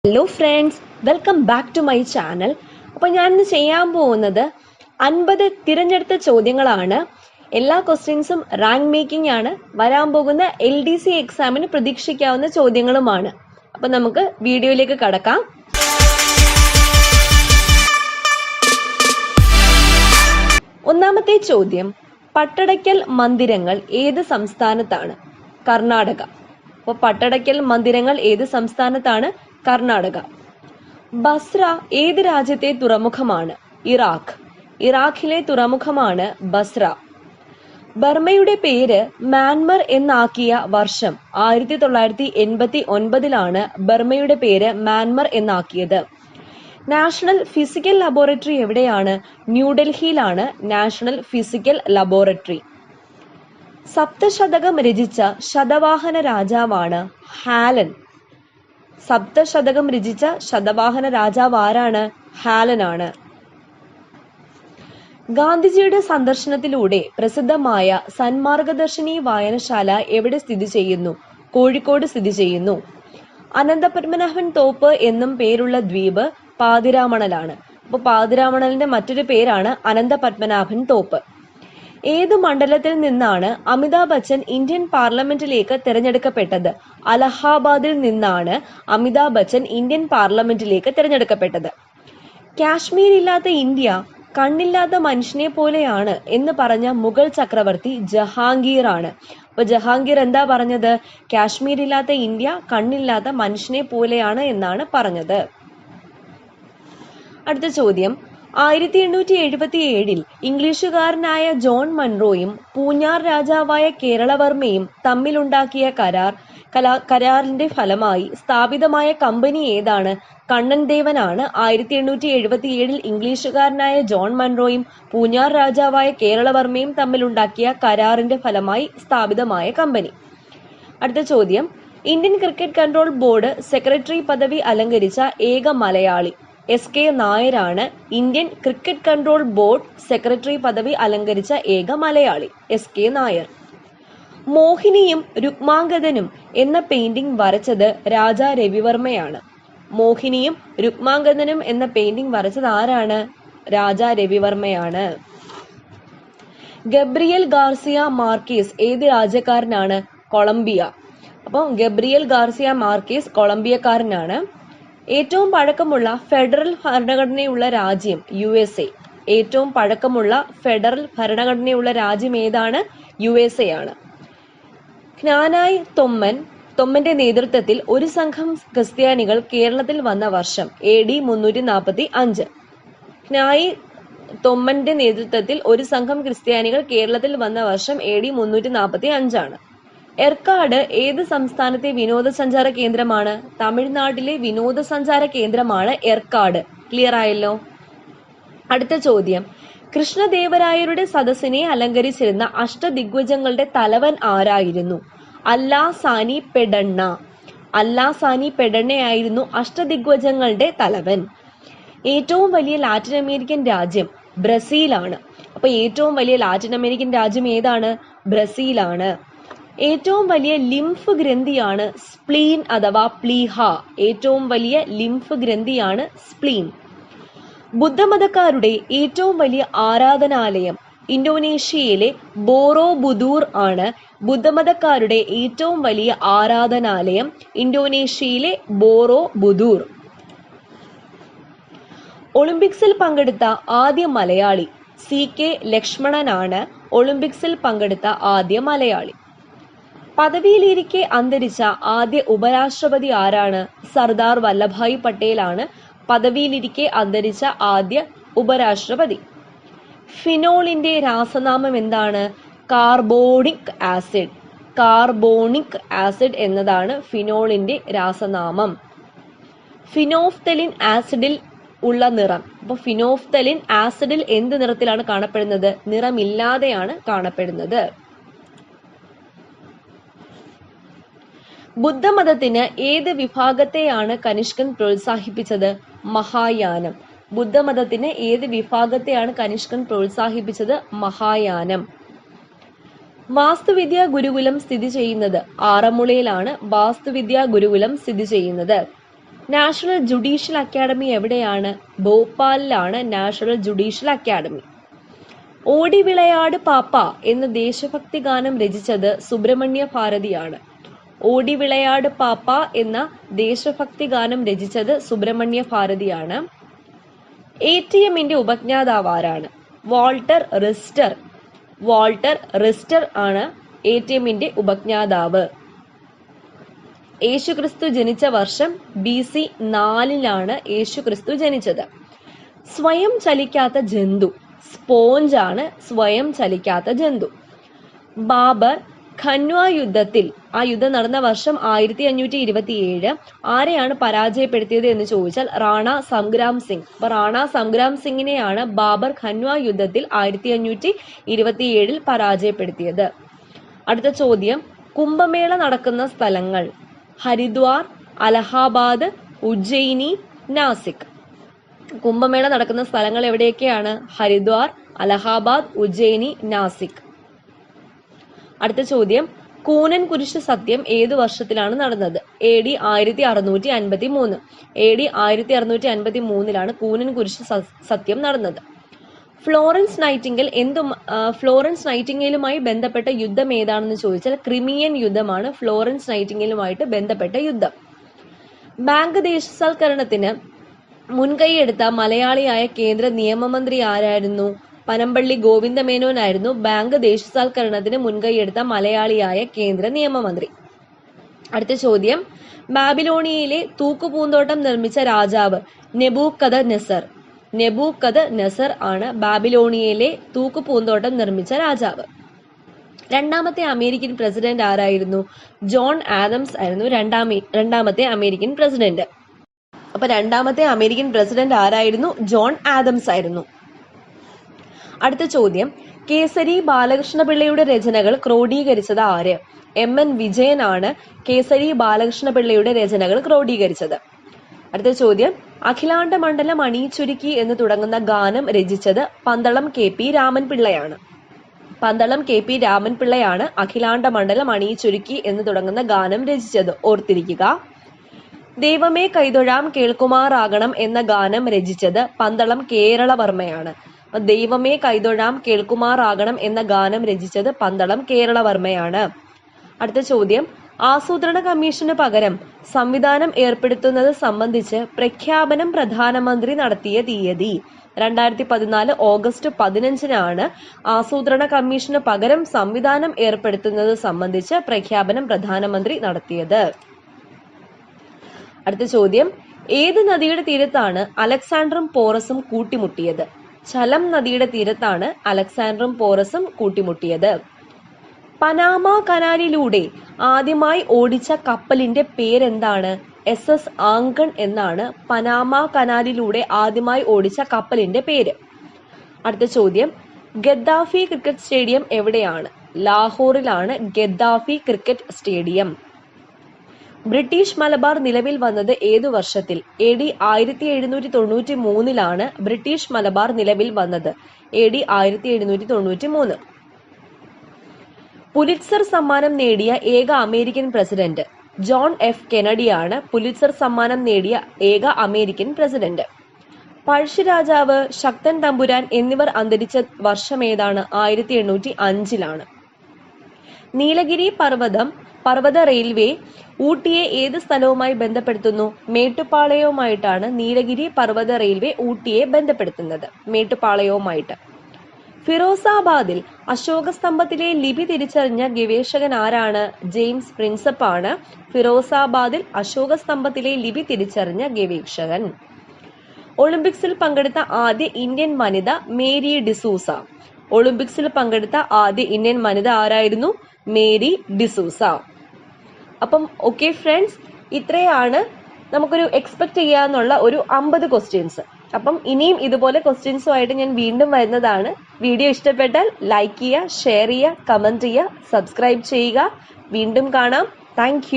Hello friends, welcome back to my channel. അപ്പോൾ ഞാൻ ഇന്ന് ചെയ്യാൻ പോകുന്നത് 50 തിരഞ്ഞെടുത്ത ചോദ്യങ്ങളാണ്. എല്ലാ ക്വസ്റ്റ്യൻസും റാങ്ക് മേക്കിംഗ് ആണ്. വരാൻ പോകുന്ന LDC എക്സാമിന് പ്രതീക്ഷിക്കാവുന്ന ചോദ്യങ്ങളുമാണ്. അപ്പോൾ നമുക്ക് വീഡിയോയിലേക്ക് കടക്കാം. ഒന്നാമത്തെ ചോദ്യം, പട്ടടയ്ക്കൽ മന്ദിരങ്ങൾ ഏത് സംസ്ഥാനത്താണ്? കർണാടക. അപ്പോൾ പട്ടടയ്ക്കൽ മന്ദിരങ്ങൾ ഏത് സംസ്ഥാനത്താണ്? കർണാടക. ബസ്ര ഏത് രാജ്യത്തെ തുറമുഖമാണ്? ഇറാഖ്. ഇറാഖിലെ തുറമുഖമാണ് ബസ്ര. ബർമയുടെ പേര് മ്യാൻമർ എന്നാക്കിയ വർഷം 1989 ബർമയുടെ പേര് മ്യാൻമർ എന്നാക്കിയത്. നാഷണൽ ഫിസിക്കൽ ലബോറട്ടറി എവിടെയാണ്? ന്യൂഡൽഹിയിലാണ് നാഷണൽ ഫിസിക്കൽ ലബോറട്ടറി. സപ്തശതകം രചിച്ച ശതവാഹന രാജാവാണ് ഹാലൻ. സപ്തശതകം രചിച്ച ശതവാഹന രാജാവ് ആരാണ്? ഹാലനാണ്. ഗാന്ധിജിയുടെ സന്ദർശനത്തിലൂടെ പ്രസിദ്ധമായ സന്മാർഗദർശിനി വായനശാല എവിടെ സ്ഥിതി ചെയ്യുന്നു? കോഴിക്കോട് സ്ഥിതി ചെയ്യുന്നു. അനന്തപത്മനാഭൻ തോപ്പ് എന്നും പേരുള്ള ദ്വീപ് പാതിരാമണലാണ്. അപ്പോൾ പാതിരാമണലിന്റെ മറ്റൊരു പേരാണ് അനന്തപത്മനാഭൻ തോപ്പ്. ഏതു മണ്ഡലത്തിൽ നിന്നാണ് അമിതാഭ് ബച്ചൻ ഇന്ത്യൻ പാർലമെന്റിലേക്ക് തിരഞ്ഞെടുക്കപ്പെട്ടത്? അലഹാബാദിൽ നിന്നാണ് അമിതാഭ് ബച്ചൻ ഇന്ത്യൻ പാർലമെന്റിലേക്ക് തിരഞ്ഞെടുക്കപ്പെട്ടത്. കാശ്മീർ ഇല്ലാത്ത ഇന്ത്യ കണ്ണില്ലാത്ത മനുഷ്യനെ പോലെയാണ് എന്ന് പറഞ്ഞ മുഗൾ ചക്രവർത്തി ജഹാംഗീർ ആണ്. അപ്പൊ ജഹാംഗീർ എന്താ പറഞ്ഞത്? കാശ്മീർ ഇല്ലാത്ത ഇന്ത്യ കണ്ണില്ലാത്ത മനുഷ്യനെ പോലെയാണ് എന്നാണ് പറഞ്ഞത്. അടുത്ത ചോദ്യം, 1877 ഇംഗ്ലീഷുകാരനായ ജോൺ മൺറോയും പൂഞ്ഞാർ രാജാവായ കേരളവർമ്മയും തമ്മിലുണ്ടാക്കിയ കരാറിന്റെ ഫലമായി സ്ഥാപിതമായ കമ്പനി ഏതാണ്? കണ്ണൻ ദേവനാണ് 1877 ഇംഗ്ലീഷുകാരനായ ജോൺ മൺറോയും പൂഞ്ഞാർ രാജാവായ കേരളവർമ്മയും തമ്മിലുണ്ടാക്കിയ കരാറിന്റെ ഫലമായി സ്ഥാപിതമായ കമ്പനി. അടുത്ത ചോദ്യം, Indian cricket control board secretary പദവി അലങ്കരിച്ച ഏക മലയാളി? SK നായരാണ് Indian cricket control board secretary പദവി അലങ്കരിച്ച ഏക മലയാളി. SK നായർ. മോഹിനിയും രുക്മാംഗദനും എന്ന പെയിന്റിംഗ് വരച്ചത് രാജാ രവിവർമ്മയാണ്. മോഹിനിയും രുക്മാംഗദനും എന്ന പെയിന്റിംഗ് വരച്ചത് ആരാണ്? രാജാ രവിവർമ്മയാണ്. ഗബ്രിയൽ ഗാർസിയ മാർക്കേസ് ഏത് രാജ്യക്കാരനാണ്? കൊളംബിയ. അപ്പം ഗബ്രിയൽ ഗാർസിയ മാർക്കേസ് കൊളംബിയക്കാരനാണ്. ഏറ്റവും പഴക്കമുള്ള ഫെഡറൽ ഭരണഘടനയുള്ള രാജ്യം USA. ഏറ്റവും പഴക്കമുള്ള ഫെഡറൽ ഭരണഘടനയുള്ള രാജ്യം ഏതാണ്? USA ആണ്. ജ്ഞാനായ് തൊമ്മന്റെ നേതൃത്വത്തിൽ ഒരു സംഘം ക്രിസ്ത്യാനികൾ കേരളത്തിൽ വന്ന വർഷം AD 345. ജ്ഞായി തൊമ്മന്റെ നേതൃത്വത്തിൽ ഒരു സംഘം ക്രിസ്ത്യാനികൾ കേരളത്തിൽ വന്ന വർഷം AD 345 എർക്കാട് ഏത് സംസ്ഥാനത്തെ വിനോദസഞ്ചാര കേന്ദ്രമാണ്? തമിഴ്നാട്ടിലെ വിനോദസഞ്ചാര കേന്ദ്രമാണ് എർക്കാട്. ക്ലിയർ ആയല്ലോ. അടുത്ത ചോദ്യം, കൃഷ്ണദേവരായരുടെ സദസ്സിനെ അലങ്കരിച്ചിരുന്ന അഷ്ടദിഗ്ഗജങ്ങളുടെ തലവൻ ആരായിരുന്നു? അല്ലാസാനി പെഡണ്ണ. അല്ലാസാനി പെഡണ്ണയായിരുന്നു അഷ്ടദിഗ്ഗജങ്ങളുടെ തലവൻ. ഏറ്റവും വലിയ ലാറ്റിൻ അമേരിക്കൻ രാജ്യം ബ്രസീലാണ്. അപ്പൊ ഏറ്റവും വലിയ ലാറ്റിൻ അമേരിക്കൻ രാജ്യം ഏതാണ്? ബ്രസീലാണ്. ഏറ്റവും വലിയ ലിംഫ് ഗ്രന്ഥിയാണ് സ്പ്ലീൻ അഥവാ പ്ലീഹ. ഏറ്റവും വലിയ ലിംഫ് ഗ്രന്ഥിയാണ് സ്പ്ലീൻ. ബുദ്ധമതക്കാരുടെ ഏറ്റവും വലിയ ആരാധനാലയം ഇന്തോനേഷ്യയിലെ ബോറോബുദൂർ ആണ്. ബുദ്ധമതക്കാരുടെ ഏറ്റവും വലിയ ആരാധനാലയം ഇന്തോനേഷ്യയിലെ ബോറോബുദൂർ. ഒളിമ്പിക്സിൽ പങ്കെടുത്ത ആദ്യ മലയാളി CK ലക്ഷ്മണനാണ്. ഒളിമ്പിക്സിൽ പങ്കെടുത്ത ആദ്യ മലയാളി. പദവിയിലിരിക്കെ അന്തരിച്ച ആദ്യ ഉപരാഷ്ട്രപതി ആരാണ്? സർദാർ വല്ലഭായ് പട്ടേലാണ് പദവിയിലിരിക്കെ അന്തരിച്ച ആദ്യ ഉപരാഷ്ട്രപതി. ഫിനോളിന്റെ രാസനാമം എന്താണ്? Carbonic acid. കാർബോണിക് ആസിഡ് എന്നതാണ് ഫിനോളിന്റെ രാസനാമം. ഫിനോഫ്തലിൻ ആസിഡിൽ ഉള്ള നിറം. അപ്പൊ ഫിനോഫ്തലിൻ ആസിഡിൽ എന്ത് നിറത്തിലാണ് കാണപ്പെടുന്നത്? നിറമില്ലാതെയാണ് കാണപ്പെടുന്നത്. ബുദ്ധമതത്തിന് ഏത് വിഭാഗത്തെയാണ് കനിഷ്കൻ പ്രോത്സാഹിപ്പിച്ചത്? മഹായാനം. ബുദ്ധമതത്തിന് ഏത് വിഭാഗത്തെയാണ് കനിഷ്കൻ പ്രോത്സാഹിപ്പിച്ചത്? മഹായാനം. വാസ്തുവിദ്യാ ഗുരുകുലം സ്ഥിതി ചെയ്യുന്നത് ആറന്മുളയിലാണ്. വാസ്തുവിദ്യാ ഗുരുകുലം സ്ഥിതി ചെയ്യുന്നത്. നാഷണൽ ജുഡീഷ്യൽ അക്കാദമി എവിടെയാണ്? ഭോപ്പാലിലാണ് നാഷണൽ ജുഡീഷ്യൽ അക്കാദമി. ഓടി വിളയാട് പാപ്പ എന്ന ദേശഭക്തി ഗാനം രചിച്ചത് സുബ്രഹ്മണ്യ ഭാരതിയാണ്. ഓടി വിളയാട് പാപ്പ എന്ന ദേശഭക്തി ഗാനം രചിച്ചത് സുബ്രഹ്മണ്യ ഭാരതിയാണ്. ATMന്റെ ഉപജ്ഞാതാവ് ആരാണ്? വാൾട്ടർ റിസ്റ്റർ. വാൾട്ടർ റിസ്റ്റർ ആണ് ATMന്റെ ഉപജ്ഞാതാവ്. യേശുക്രിസ്തു ജനിച്ച വർഷം BC 4 യേശുക്രിസ്തു ജനിച്ചത്. സ്വയം ചലിക്കാത്ത ജന്തു. സ്പോഞ്ച് ആണ് സ്വയം ചലിക്കാത്ത ജന്തു. ബാബർ ഖൻവ യുദ്ധത്തിൽ, ആ യുദ്ധം നടന്ന വർഷം 1527, ആരെയാണ് പരാജയപ്പെടുത്തിയത് എന്ന് ചോദിച്ചാൽ റാണ സംഗ്രാം സിംഗ്. അപ്പൊ റാണ സംഗ്രാം സിംഗിനെയാണ് ബാബർ ഖൻവ യുദ്ധത്തിൽ 1527 പരാജയപ്പെടുത്തിയത്. അടുത്ത ചോദ്യം, കുംഭമേള നടക്കുന്ന സ്ഥലങ്ങൾ? ഹരിദ്വാർ, അലഹാബാദ്, ഉജ്ജയിനി, നാസിക്. കുംഭമേള നടക്കുന്ന സ്ഥലങ്ങൾ എവിടെയൊക്കെയാണ്? ഹരിദ്വാർ, അലഹാബാദ്, ഉജ്ജയിനി, നാസിക്. അടുത്ത ചോദ്യം, കൂനൻ കുരിശ് സത്യം ഏതു വർഷത്തിലാണ് നടന്നത്? AD 1653. AD 1653 കൂനൻ കുരിശ് സത്യം നടന്നത്. ഫ്ലോറൻസ് നൈറ്റിംഗേലുമായി ബന്ധപ്പെട്ട യുദ്ധം ഏതാണെന്ന് ചോദിച്ചാൽ ക്രിമിയൻ യുദ്ധമാണ് ഫ്ലോറൻസ് നൈറ്റിംഗേലുമായിട്ട് ബന്ധപ്പെട്ട യുദ്ധം. ബാങ്ക് ദേശസാൽക്കരണത്തിന് മുൻകൈയെടുത്ത മലയാളിയായ കേന്ദ്ര നിയമമന്ത്രി ആരായിരുന്നു? പനമ്പള്ളി ഗോവിന്ദമേനോനായിരുന്നു ബാങ്ക് ദേശസാൽക്കരണത്തിന് മുൻകൈയെടുത്ത മലയാളിയായ കേന്ദ്ര നിയമമന്ത്രി. അടുത്ത ചോദ്യം, ബാബിലോണിയയിലെ തൂക്കുപൂന്തോട്ടം നിർമ്മിച്ച രാജാവ്? നെബൂഖദ്നേസർ. നെബൂഖദ്നേസർ ആണ് ബാബിലോണിയയിലെ തൂക്കുപൂന്തോട്ടം നിർമ്മിച്ച രാജാവ്. രണ്ടാമത്തെ അമേരിക്കൻ പ്രസിഡന്റ് ആരായിരുന്നു? ജോൺ ആദംസ് ആയിരുന്നു രണ്ടാമത്തെ അമേരിക്കൻ പ്രസിഡന്റ്. അപ്പൊ രണ്ടാമത്തെ അമേരിക്കൻ പ്രസിഡന്റ് ആരായിരുന്നു? ജോൺ ആദംസ് ആയിരുന്നു. അടുത്ത ചോദ്യം, കേസരി ബാലകൃഷ്ണപിള്ളയുടെ രചനകൾ ക്രോഡീകരിച്ചത് ആര്? MN വിജയനാണ് കേസരി ബാലകൃഷ്ണപിള്ളയുടെ രചനകൾ ക്രോഡീകരിച്ചത്. അടുത്ത ചോദ്യം, അഖിലാണ്ട മണ്ഡലം അണിയിച്ചൊരുക്കി എന്ന് തുടങ്ങുന്ന ഗാനം രചിച്ചത് പന്തളം KP രാമൻപിള്ളയാണ്. പന്തളം KP രാമൻപിള്ളയാണ് അഖിലാണ്ട മണ്ഡലം അണിയിച്ചൊരുക്കി എന്ന് തുടങ്ങുന്ന ഗാനം രചിച്ചത്. ഓർത്തിരിക്കുക. ദൈവമേ കൈതൊഴാം കേൾക്കുമാറാകണം എന്ന ഗാനം രചിച്ചത് പന്തളം കേരളവർമ്മയാണ്. ദൈവമേ കൈതൊഴാം കേൾക്കുമാറാകണം എന്ന ഗാനം രചിച്ചത് പന്തളം കേരളവർമ്മയാണ്. അടുത്ത ചോദ്യം, ആസൂത്രണ കമ്മീഷന് പകരം സംവിധാനം ഏർപ്പെടുത്തുന്നത് സംബന്ധിച്ച് പ്രഖ്യാപനം പ്രധാനമന്ത്രി നടത്തിയ തീയതി? 2014 ഓഗസ്റ്റ് 15 ആസൂത്രണ കമ്മീഷന് പകരം സംവിധാനം ഏർപ്പെടുത്തുന്നത് സംബന്ധിച്ച് പ്രഖ്യാപനം പ്രധാനമന്ത്രി നടത്തിയത്. അടുത്ത ചോദ്യം, ഏത് നദിയുടെ തീരത്താണ് അലക്സാണ്ടറും പോറസും കൂട്ടിമുട്ടിയത്? ഝലം നദിയുടെ തീരത്താണ് അലക്സാണ്ടറും പോറസും കൂട്ടിമുട്ടിയത്. പനാമ കനാലിലൂടെ ആദ്യമായി ഓടിച്ച കപ്പലിന്റെ പേരെന്താണ്? SS ആങ്കൺ എന്നാണ് പനാമ കനാലിലൂടെ ആദ്യമായി ഓടിച്ച കപ്പലിന്റെ പേര്. അടുത്ത ചോദ്യം, ഗദ്ദാഫി ക്രിക്കറ്റ് സ്റ്റേഡിയം എവിടെയാണ്? ലാഹോറിലാണ് Gaddafi cricket stadium. British Malabar നിലവിൽ വന്നത് ഏതു വർഷത്തിൽ? AD 1793 ബ്രിട്ടീഷ് മലബാർ നിലവിൽ വന്നത്. AD 1793. പുലിറ്റ്സർ സമ്മാനം നേടിയ ഏക അമേരിക്കൻ പ്രസിഡന്റ്? ജോൺ F കെനഡിയാണ് പുലിറ്റ്സർ സമ്മാനം നേടിയ ഏക അമേരിക്കൻ പ്രസിഡന്റ്. പഴശ്ശിരാജാവ്, ശക്തൻ തമ്പുരാൻ എന്നിവർ അന്തരിച്ച വർഷം ഏതാണ്? 1805. നീലഗിരി പർവ്വത റെയിൽവേ ഊട്ടിയെ ഏത് സ്ഥലവുമായി ബന്ധപ്പെടുത്തുന്നു? മേട്ടുപ്പാളയവുമായിട്ടാണ് നീലഗിരി പർവ്വത റെയിൽവേ ഊട്ടിയെ ബന്ധപ്പെടുത്തുന്നത്. മേട്ടുപ്പാളയവുമായിട്ട്. ഫിറോസാബാദിൽ അശോക സ്തംഭത്തിലെ ലിപി തിരിച്ചറിഞ്ഞ ഗവേഷകൻ ആരാണ്? ജെയിംസ് പ്രിൻസപ്പ് ആണ് ഫിറോസാബാദിൽ അശോക സ്തംഭത്തിലെ ലിപി തിരിച്ചറിഞ്ഞ ഗവേഷകൻ. ഒളിമ്പിക്സിൽ പങ്കെടുത്ത ആദ്യ ഇന്ത്യൻ വനിത മേരി ഡിസൂസ. ഒളിമ്പിക്സിൽ പങ്കെടുത്ത ആദ്യ ഇന്ത്യൻ വനിത ആരായിരുന്നു? മേരി ഡിസൂസ. അപ്പം ഓക്കെ ഫ്രണ്ട്സ്, ഇത്രയാണ് നമുക്കൊരു എക്സ്പെക്ട് ചെയ്യാന്നുള്ള ഒരു 50 ക്വസ്റ്റ്യൻസ്. അപ്പം ഇനിയും ഇതുപോലെ ക്വസ്റ്റ്യൻസുമായിട്ട് ഞാൻ വീണ്ടും വരുന്നതാണ്. വീഡിയോ ഇഷ്ടപ്പെട്ടാൽ ലൈക്ക് ചെയ്യുക, ഷെയർ ചെയ്യുക, കമന്റ് ചെയ്യുക, സബ്സ്ക്രൈബ് ചെയ്യുക. വീണ്ടും കാണാം. താങ്ക്